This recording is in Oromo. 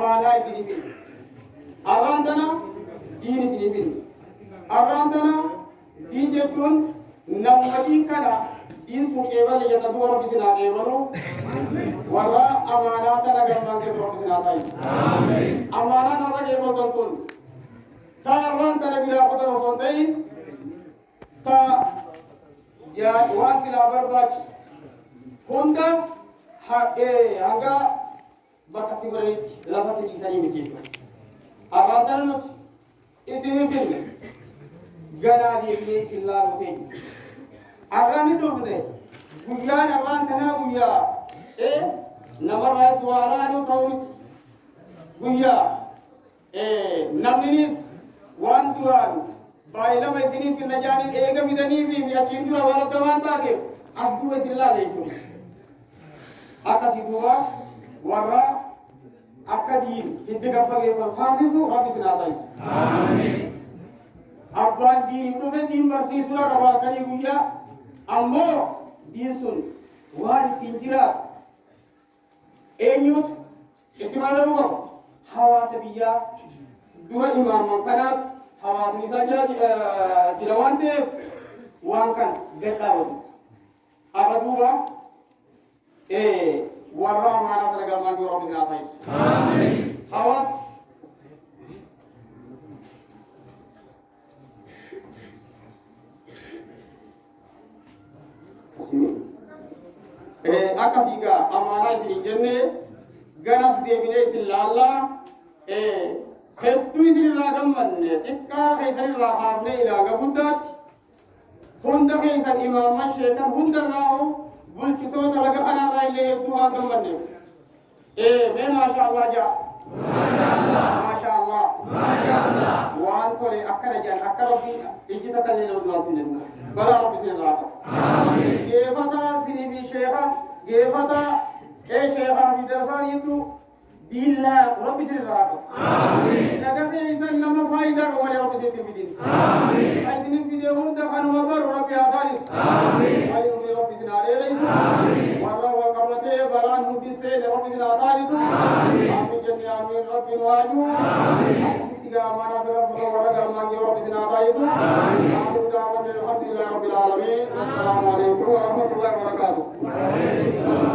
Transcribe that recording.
أمانة سنفين أرانتنا دين سنفين أرانتنا دين جتون نمودين كنا دين سوكيبال يتدور بسنا كيبالو ورا أماناتنا جمعان كيبالو بسنا تاي أمانة نرى كيبال تنكون تا أرانتنا بلا قدر وصندين تا واسلا برباج هندا هنگا بكتي بريت لافت لساني مكيف أرانتنا نت إسمه فيلم غنادي ليس الله روتين أراني دوفني غيان أرانتنا غيا نمر رئيس وارانو تاومت غيا نمنيس وان تران بايلا مسيني في النجاني إيجا ميداني في يكين ترى ولا دوان تاكيف أسدو بس الله ليكون أكاسيدوا ورا أكادين إنتقال فقير خاصيسو ربي سنادايس آمين أبان دين إنه دين برسيسولا كبار كني غيا أمو دين سن واري تنجرا أنيوت إتمنى هو حواس بيا دوا إمام مكانات حواس نساجا دلوانته وان كان قطعوا أبدوا ورا ما نفعل كمان بيروح بسنا تايس آمين حواس akasiga amana isin jenne ganas deebine isin laalla heddu isin ragam manne tikka kaysan raafne ila gabuddat hunda kaysan imamman sheekan hunda raahu bulchito talaga kana raile heddu hagam manne me masha Allah ja masha Allah waan tole akkana jan akkarabi ijita kalle lawdu tunne bala rabbi sin raaka amin gefata sinibi sheekha gefata sheekha fi darsan yidu billah rabbi sin raaka amin naga kaysan nama faida ko wala rabbi sin bidin amin kaysin fi de hunda kanu mabar rabbi atalis amin ali rabbi sin alayhi amin wa wa qabate balan hudi se rabbi sin atalis amin amin janni amin rabbi waju amin tiga mana berapa orang zaman yang orang sini ada itu, aku udah alhamdulillah rabbil alamin. Assalamualaikum warahmatullahi wabarakatuh.